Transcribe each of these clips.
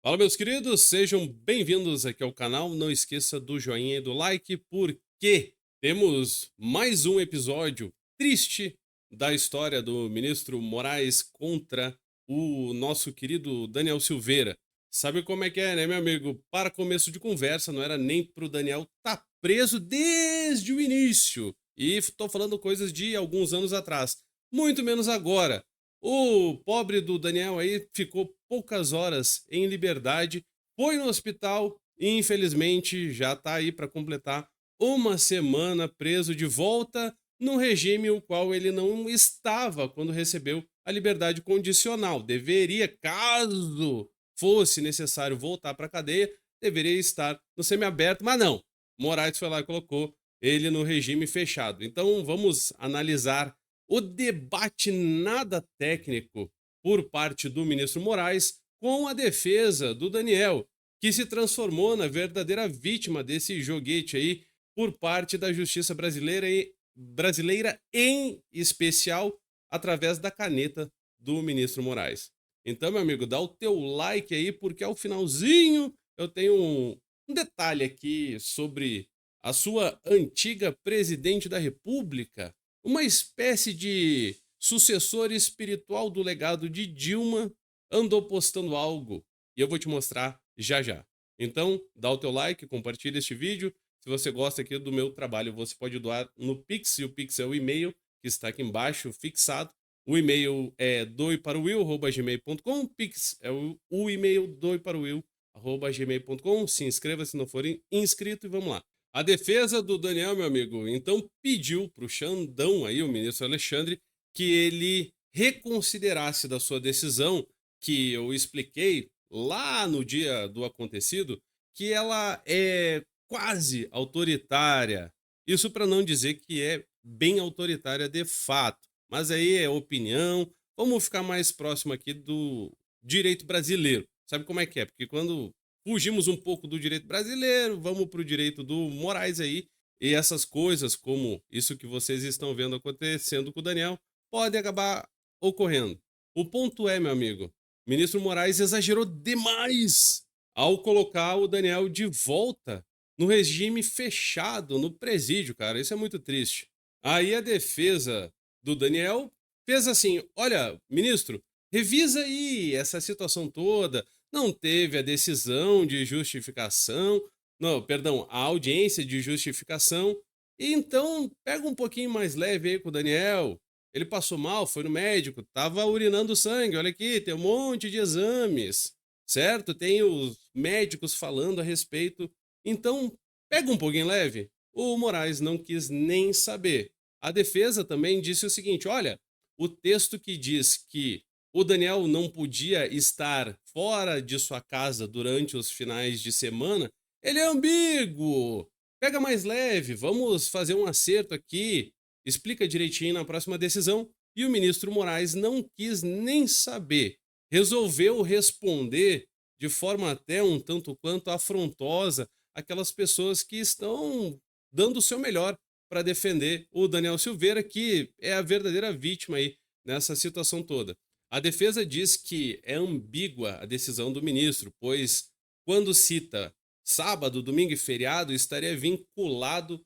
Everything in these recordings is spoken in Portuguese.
Fala, meus queridos, sejam bem-vindos aqui ao canal. Não esqueça do joinha e do like, porque temos mais um episódio triste da história do ministro Moraes contra o nosso querido Daniel Silveira. Sabe como é que é, né, meu amigo? Para começo de conversa, não era nem pro Daniel tá preso desde o início. E tô falando coisas de alguns anos atrás, muito menos agora. O pobre do Daniel aí ficou poucas horas em liberdade, foi no hospital e infelizmente já tá aí para completar uma semana preso de volta num regime o qual ele não estava quando recebeu a liberdade condicional. Deveria, caso fosse necessário voltar para a cadeia, deveria estar no semiaberto, mas não. Moraes foi lá e colocou ele no regime fechado. Então vamos analisar o debate nada técnico por parte do ministro Moraes com a defesa do Daniel, que se transformou na verdadeira vítima desse joguete aí por parte da justiça brasileira em especial através da caneta do ministro Moraes. Então, meu amigo, dá o teu like aí, porque ao finalzinho eu tenho um detalhe aqui sobre a sua antiga presidente da República, uma espécie de sucessor espiritual do legado de Dilma, andou postando algo e eu vou te mostrar já já. Então, dá o teu like, compartilha este vídeo. Se você gosta aqui do meu trabalho, você pode doar no Pix, e o Pix é o e-mail que está aqui embaixo, fixado. O e-mail é doiparouil@gmail.com, Pix é o e-mail doiparouil@gmail.com. Se inscreva se não for inscrito e vamos lá. A defesa do Daniel, meu amigo, então pediu para o Xandão aí, o ministro Alexandre, que ele reconsiderasse da sua decisão, que eu expliquei lá no dia do acontecido, que ela é quase autoritária. Isso para não dizer que é bem autoritária de fato. Mas aí é opinião. Vamos ficar mais próximo aqui do direito brasileiro. Sabe como é que é? Porque quando fugimos um pouco do direito brasileiro, vamos para o direito do Moraes aí, e essas coisas, como isso que vocês estão vendo acontecendo com o Daniel, podem acabar ocorrendo. O ponto é, meu amigo, o ministro Moraes exagerou demais ao colocar o Daniel de volta no regime fechado, no presídio, cara. Isso é muito triste. Aí a defesa do Daniel fez assim: olha, ministro, revisa aí essa situação toda. Não teve a decisão de justificação, não, perdão, a audiência de justificação. E então pega um pouquinho mais leve aí com o Daniel. Ele passou mal, foi no médico, tava urinando sangue. Olha aqui, tem um monte de exames, certo? Tem os médicos falando a respeito. Então, pega um pouquinho leve. O Moraes não quis nem saber. A defesa também disse o seguinte: olha, o texto que diz que o Daniel não podia estar fora de sua casa durante os finais de semana, ele é ambíguo. Pega mais leve, vamos fazer um acerto aqui, explica direitinho na próxima decisão. E o ministro Moraes não quis nem saber. Resolveu responder de forma até um tanto quanto afrontosa aquelas pessoas que estão dando o seu melhor para defender o Daniel Silveira, que é a verdadeira vítima aí nessa situação toda. A defesa diz que é ambígua a decisão do ministro, pois quando cita sábado, domingo e feriado, estaria vinculado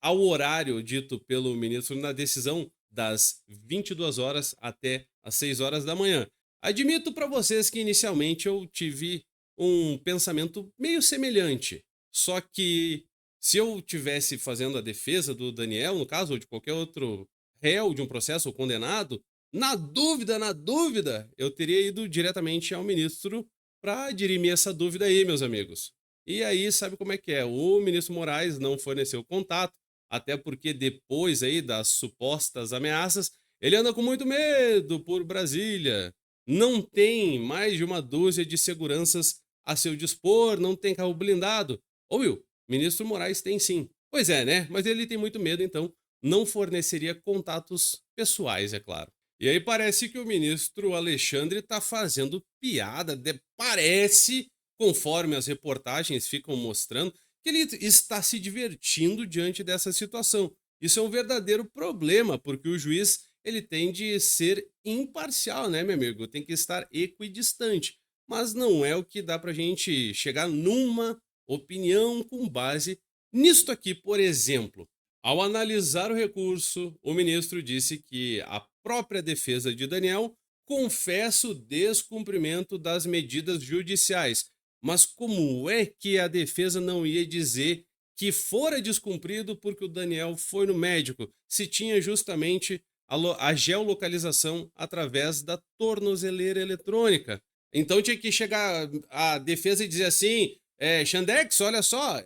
ao horário dito pelo ministro na decisão das 22 horas até as 6 horas da manhã. Admito para vocês que inicialmente eu tive um pensamento meio semelhante, só que se eu tivesse fazendo a defesa do Daniel, no caso, ou de qualquer outro réu de um processo ou condenado, na dúvida, eu teria ido diretamente ao ministro para dirimir essa dúvida aí, meus amigos. E aí, sabe como é que é? O ministro Moraes não forneceu contato, até porque depois aí das supostas ameaças, ele anda com muito medo por Brasília. Não tem mais de uma dúzia de seguranças a seu dispor, não tem carro blindado. Ô Will, ministro Moraes tem sim. Pois é, né? Mas ele tem muito medo, então não forneceria contatos pessoais, é claro. E aí parece que o ministro Alexandre está fazendo piada, parece, conforme as reportagens ficam mostrando, que ele está se divertindo diante dessa situação. Isso é um verdadeiro problema, porque o juiz ele tem de ser imparcial, né, meu amigo? Tem que estar equidistante. mas não é o que dá para a gente chegar numa opinião com base nisto aqui, por exemplo. Ao analisar o recurso, o ministro disse que a própria defesa de Daniel confessa o descumprimento das medidas judiciais. Mas como é que a defesa não ia dizer que fora descumprido porque o Daniel foi no médico, se tinha justamente a geolocalização através da tornozeleira eletrônica? Então tinha que chegar a defesa e dizer assim: Xandex, olha só,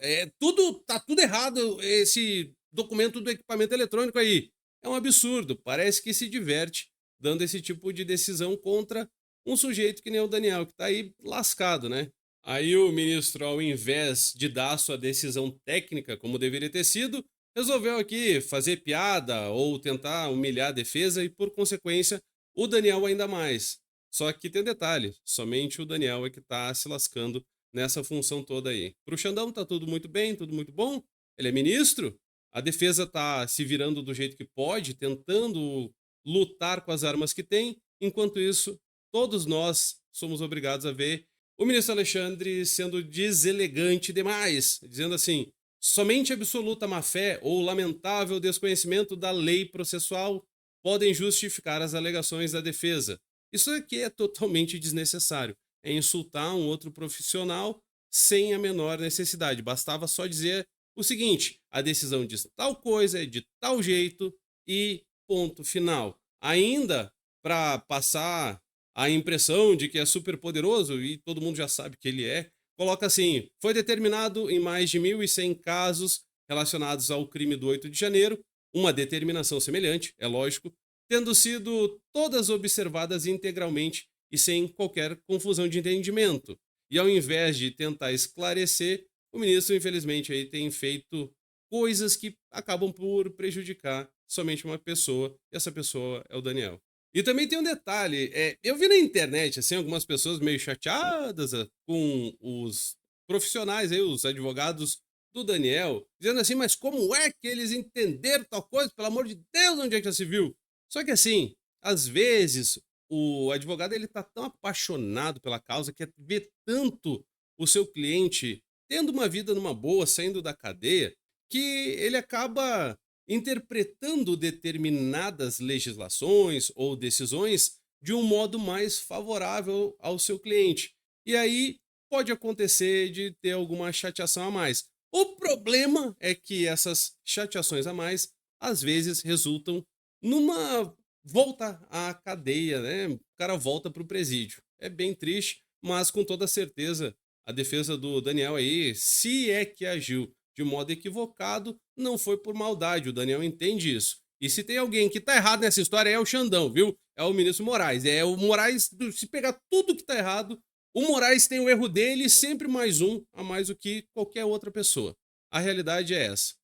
tá tudo errado esse documento do equipamento eletrônico aí. É um absurdo, parece que se diverte dando esse tipo de decisão contra um sujeito que nem o Daniel, que tá aí lascado, né? Aí o ministro, ao invés de dar sua decisão técnica, como deveria ter sido, resolveu aqui fazer piada ou tentar humilhar a defesa e, por consequência, o Daniel ainda mais. Só que tem um detalhe, somente o Daniel é que tá se lascando nessa função toda aí. Pro Xandão tá tudo muito bem, tudo muito bom, ele é ministro, a defesa tá se virando do jeito que pode, tentando lutar com as armas que tem, enquanto isso, todos nós somos obrigados a ver o ministro Alexandre sendo deselegante demais, dizendo assim: somente absoluta má-fé ou lamentável desconhecimento da lei processual podem justificar as alegações da defesa. Isso aqui é totalmente desnecessário. É insultar um outro profissional sem a menor necessidade. Bastava só dizer o seguinte: a decisão diz tal coisa, é de tal jeito e ponto final. Ainda para passar a impressão de que é super poderoso, e todo mundo já sabe que ele é, coloca assim: foi determinado em mais de 1.100 casos relacionados ao crime do 8 de janeiro, uma determinação semelhante, é lógico, tendo sido todas observadas integralmente e sem qualquer confusão de entendimento. E ao invés de tentar esclarecer, o ministro, infelizmente, aí tem feito coisas que acabam por prejudicar somente uma pessoa, e essa pessoa é o Daniel. E também tem um detalhe, eu vi na internet, assim, algumas pessoas meio chateadas com os profissionais aí, os advogados do Daniel, dizendo assim: mas como é que eles entenderam tal coisa? Pelo amor de Deus, onde é que já se viu? Só que assim, às vezes, o advogado ele tá tão apaixonado pela causa, quer ver tanto o seu cliente tendo uma vida numa boa, saindo da cadeia, que ele acaba interpretando determinadas legislações ou decisões de um modo mais favorável ao seu cliente. E aí pode acontecer de ter alguma chateação a mais. O problema é que essas chateações a mais às vezes resultam numa volta à cadeia, né? O cara volta para o presídio. É bem triste, mas com toda certeza a defesa do Daniel aí, se é que agiu de modo equivocado, não foi por maldade, o Daniel entende isso. E se tem alguém que tá errado nessa história é o Xandão, viu? É o ministro Moraes. É o Moraes, se pegar tudo que tá errado, o Moraes tem o erro dele e sempre mais um a mais do que qualquer outra pessoa. A realidade é essa.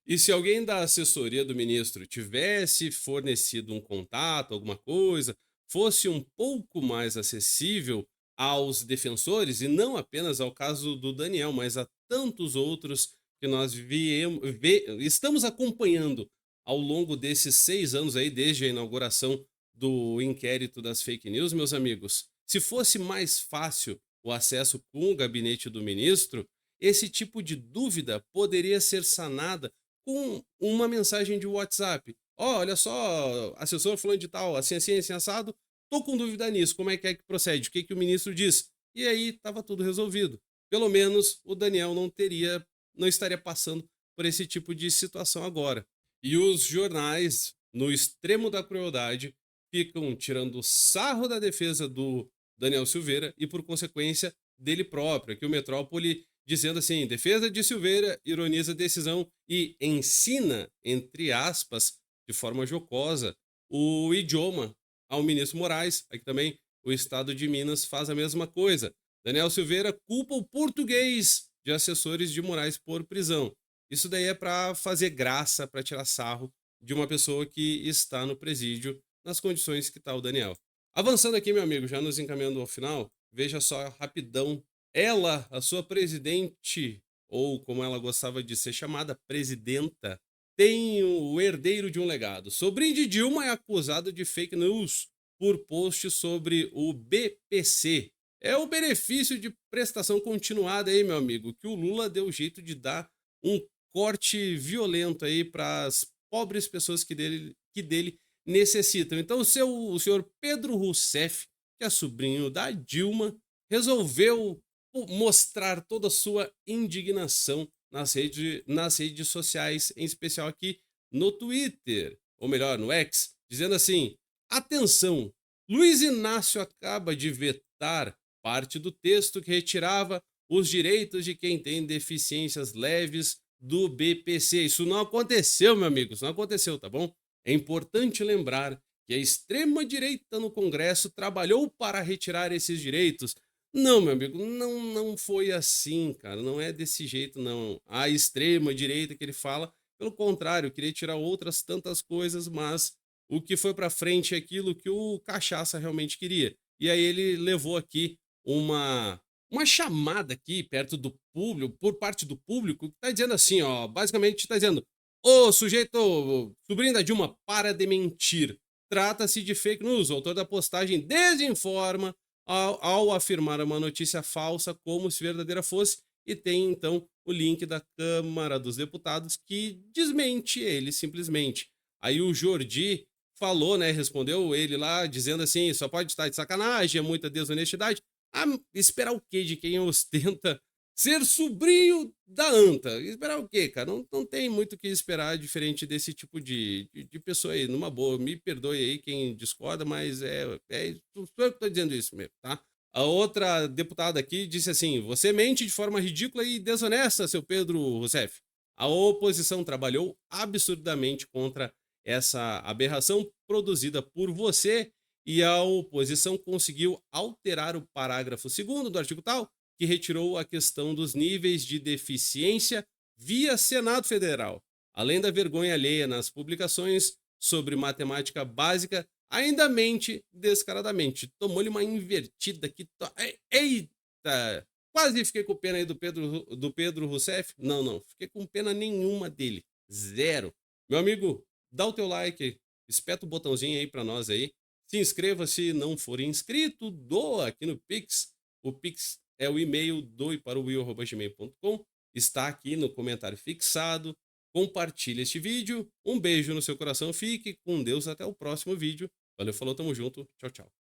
E se alguém da assessoria do ministro tivesse fornecido um contato, alguma coisa, fosse um pouco mais acessível aos defensores, e não apenas ao caso do Daniel, mas a tantos outros que nós estamos acompanhando ao longo desses 6 anos aí, desde a inauguração do inquérito das fake news, meus amigos, se fosse mais fácil o acesso com o gabinete do ministro, esse tipo de dúvida poderia ser sanada com uma mensagem de WhatsApp. Olha só, assessor falando de tal, assim, assado, tô com dúvida nisso, como é que procede? O que o ministro diz? E aí tava tudo resolvido. Pelo menos o Daniel não estaria passando por esse tipo de situação agora. E os jornais, no extremo da crueldade, ficam tirando sarro da defesa do Daniel Silveira e, por consequência, dele próprio. Aqui o Metrópole dizendo assim: defesa de Silveira ironiza a decisão e ensina, entre aspas, de forma jocosa, o idioma ao ministro Moraes. Aqui também o estado de Minas faz a mesma coisa. Daniel Silveira culpa o português de assessores de Moraes por prisão. Isso daí é para fazer graça, para tirar sarro de uma pessoa que está no presídio nas condições que está o Daniel. Avançando aqui, meu amigo, já nos encaminhando ao final, veja só rapidão. Ela, a sua presidente, ou como ela gostava de ser chamada, presidenta, tem o herdeiro de um legado. Sobrinho de Dilma é acusado de fake news por post sobre o BPC, É o benefício de prestação continuada aí, meu amigo, que o Lula deu jeito de dar um corte violento aí para as pobres pessoas que dele necessitam. Então, o senhor Pedro Rousseff, que é sobrinho da Dilma, resolveu mostrar toda a sua indignação nas redes sociais, em especial aqui no Twitter, ou melhor, no X, dizendo assim: atenção, Luiz Inácio acaba de vetar parte do texto que retirava os direitos de quem tem deficiências leves do BPC. Isso não aconteceu, meu amigo, isso não aconteceu, tá bom? É importante lembrar que a extrema-direita no Congresso trabalhou para retirar esses direitos. Não, meu amigo, não foi assim, cara, não é desse jeito, não. A extrema-direita que ele fala, pelo contrário, queria tirar outras tantas coisas, mas o que foi para frente é aquilo que o Cachaça realmente queria. E aí ele levou aqui uma chamada aqui perto do público, por parte do público, que está dizendo assim, ó, basicamente está dizendo: ô sujeito, sobrinho da Dilma, para de mentir. Trata-se de fake news. O autor da postagem desinforma ao afirmar uma notícia falsa como se verdadeira fosse, e tem então o link da Câmara dos Deputados que desmente ele simplesmente. Aí o Jordi falou, né, respondeu ele lá, dizendo assim: só pode estar de sacanagem, é muita desonestidade. Ah, esperar o quê de quem ostenta ser sobrinho da anta? Esperar o quê, cara? Não tem muito o que esperar diferente desse tipo de pessoa aí. Numa boa, me perdoe aí quem discorda, mas sou eu que tô dizendo isso mesmo, tá? A outra deputada aqui disse assim: você mente de forma ridícula e desonesta, seu Pedro Rousseff. A oposição trabalhou absurdamente contra essa aberração produzida por você, e a oposição conseguiu alterar o parágrafo 2º do artigo tal, que retirou a questão dos níveis de deficiência via Senado Federal. Além da vergonha alheia nas publicações sobre matemática básica, ainda mente descaradamente. Tomou-lhe uma invertida aqui. Eita! Quase fiquei com pena aí do Pedro Rousseff. Não, fiquei com pena nenhuma dele. Zero. Meu amigo, dá o teu like, espeta o botãozinho aí para nós aí. Se inscreva se não for inscrito, doa aqui no Pix. O Pix é o e-mail doe@will@gmail.com. Está aqui no comentário fixado. Compartilhe este vídeo. Um beijo no seu coração. Fique com Deus. Até o próximo vídeo. Valeu, falou, tamo junto. Tchau, tchau.